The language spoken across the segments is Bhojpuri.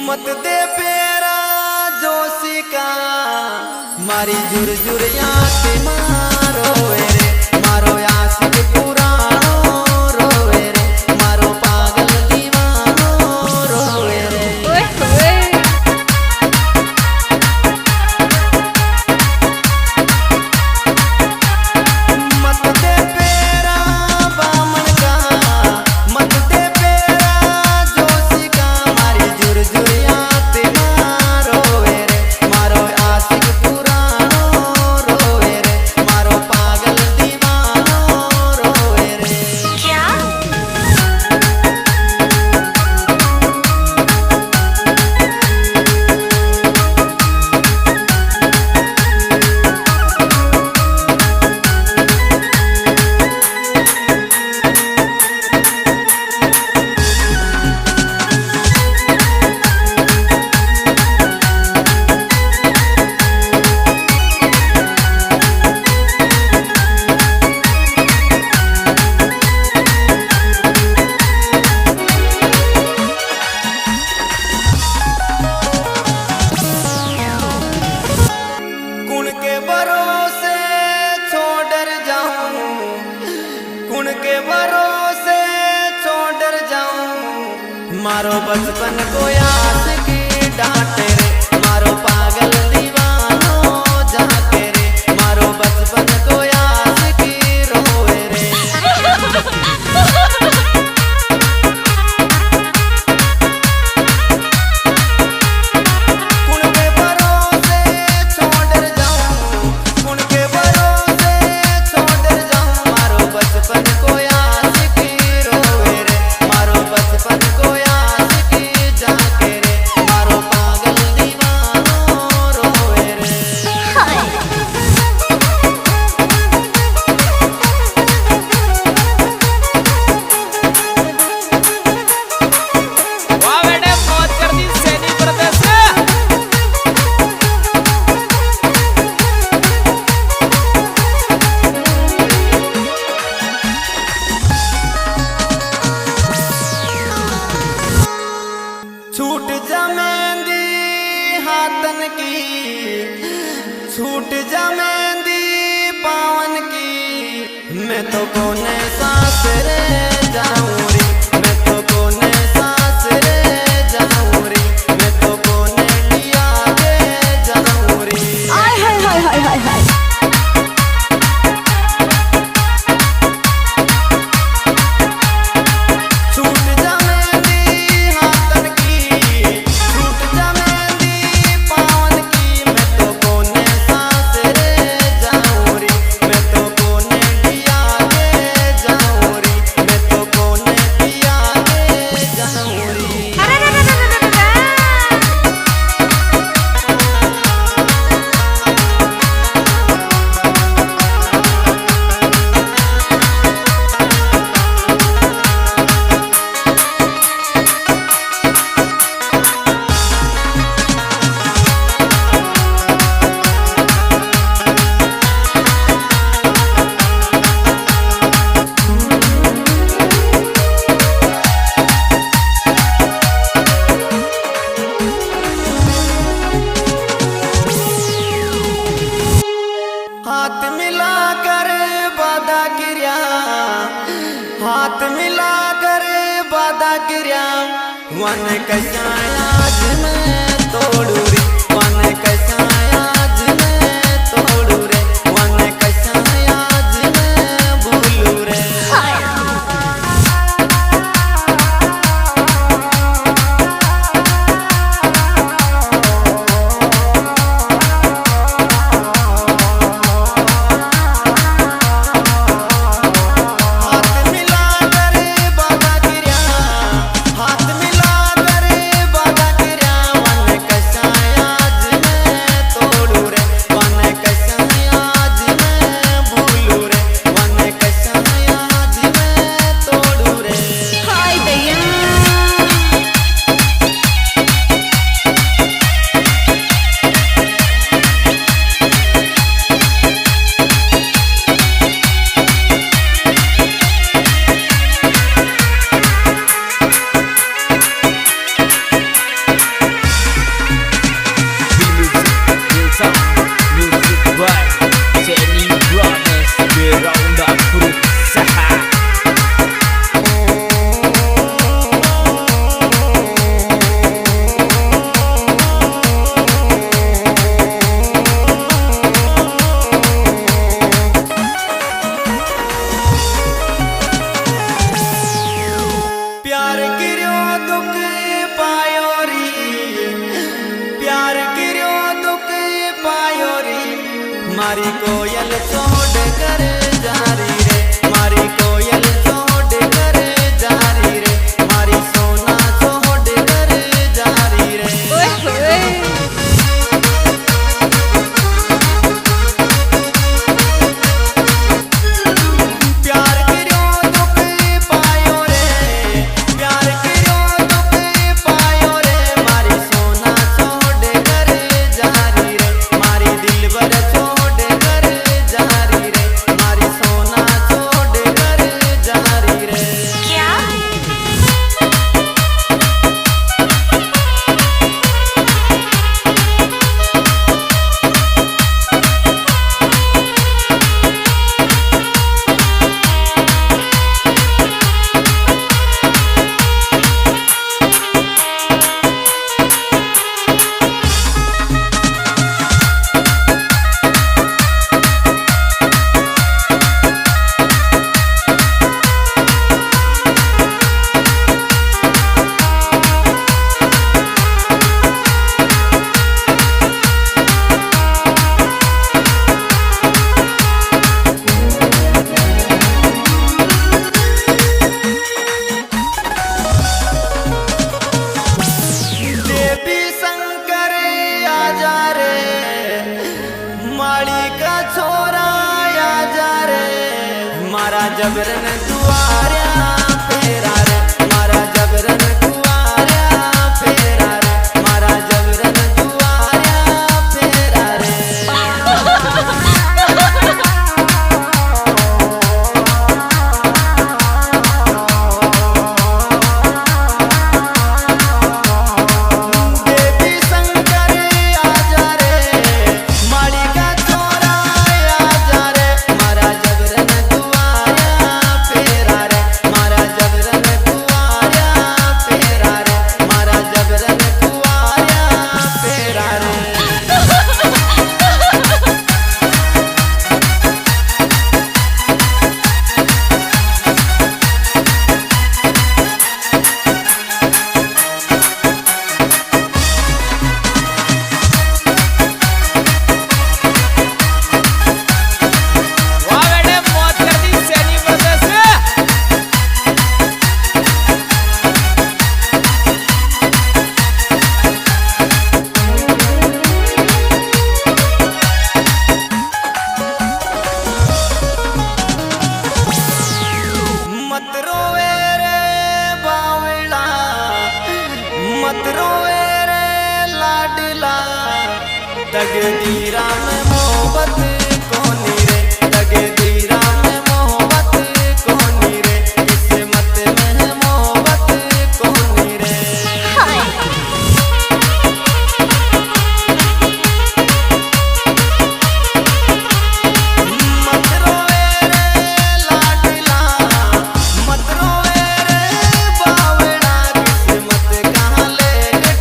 मत दे पेरा जोशी का मारी जुर जुर आँख मारो रे मारो आशिक पुरानो रोवे रे मारो पागल दीवानो रोवे रे। मत दे पेरा बामन का मत दे पेरा जोशी का मारी जुर जुर आँख मारो रे मारो आशिक पुरानो रोवे रे मारो पागल दीवानो रोवे रे। क्या कुण के भरोसे छोड़ जाऊं कुण के भरोसे छोड़ जाऊं मारो बचपन को याद की डांटे रे मारो पागल दीवानो जाके रे मारो बचपन को याद की रोए रे। कुण के भरोसे छोड़ जाऊं कुण के भरोसे छोड़ जाऊं मारो बचपन को याद की रोए रे मारो बचपन को याद की जाके रे मारो पागल दीवानो रोए रे। वाह बेटे मौज कर दी सैनी प्रदेश ने। छूट जा मेहंदी हाथन की छूट जा मेहंदी पावन की मैं तो कोने सांस रे जाऊं रे मैं तो कोने सांस रे जाऊं रे मैं तो कोने लिया के जाऊं रे। आय हाय हाय हाय हाय हाय छूट जा मेहंदी हाथन की छूट जा मेहंदी पावन की मैं तो कोने सांस रे जाऊं रे मैं तो कोने लिया के जाऊं रे मैं तो कोने लिया के जाऊं रे। हाथ मिला कर वादा किया हाथ मिला कर वादा किया वन कैसा आज मैं तोड़ू रे वन कैसा आज मैं तोड़ू रे वन कैसा आज मैं भूलू रे। हाथ मिला कर वादा किया हाथ मिला कर वादा किया वन कैसा मारी कोयल छोड़ कर जा रही रे, मारी कोयल छोड़ कर जा रही रे, मारी सोना छोड़ कर जा रही रे। प्यार करो दुख पायो रे, प्यार करो दुख पायो रे, मारी सोना छोड़ कर जा रही रे, मारी दिलबर छोड़ कर जा रही रे, मारी सोना छोड़ कर जा रही रे। देवी शंकर आजा रे, माड़ी का छोरा आजा रे, मारा जबरन दुआरा फेरा रे, मारा जबरन दुआरा फेरा रे, मारा जबरन दुआरा फेरा रे। देवी शंकर आजा रे, माड़ी का छोरा आजा रे, मारा जबरन दुआरा फेरा रे, मारा जबरन दुआरा फेरा रे, मारा जबरन दुआरा फेरा रे। वाह बेटे मौत कर दी सैनी ब्रदर्स ने। मत रोवे रे बावला, मत रोवे रे लाडला, तकदीरा में मोहब्बत कोनी रे, तकदीरा में मोहब्बत कोनी रे, किस्मत में मोहब्बत कोनी रे। मत रोवे रे लाडला, मत रोवे रे बावला, किस्मत कहाँ ले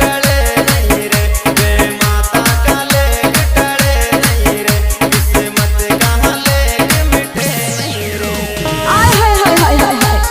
टले नहीं रे, वे माता का ले टले नहीं रे, किस्मत कहाँ ले मिटे नहीं रे। आय हाय हाय हाय हाय हाय।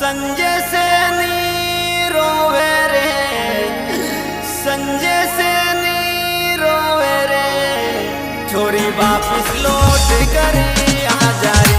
संजय से नी रोवे रे, संजय से नी रोवे रे, छोरी वापिस लौट कर आ जा रे।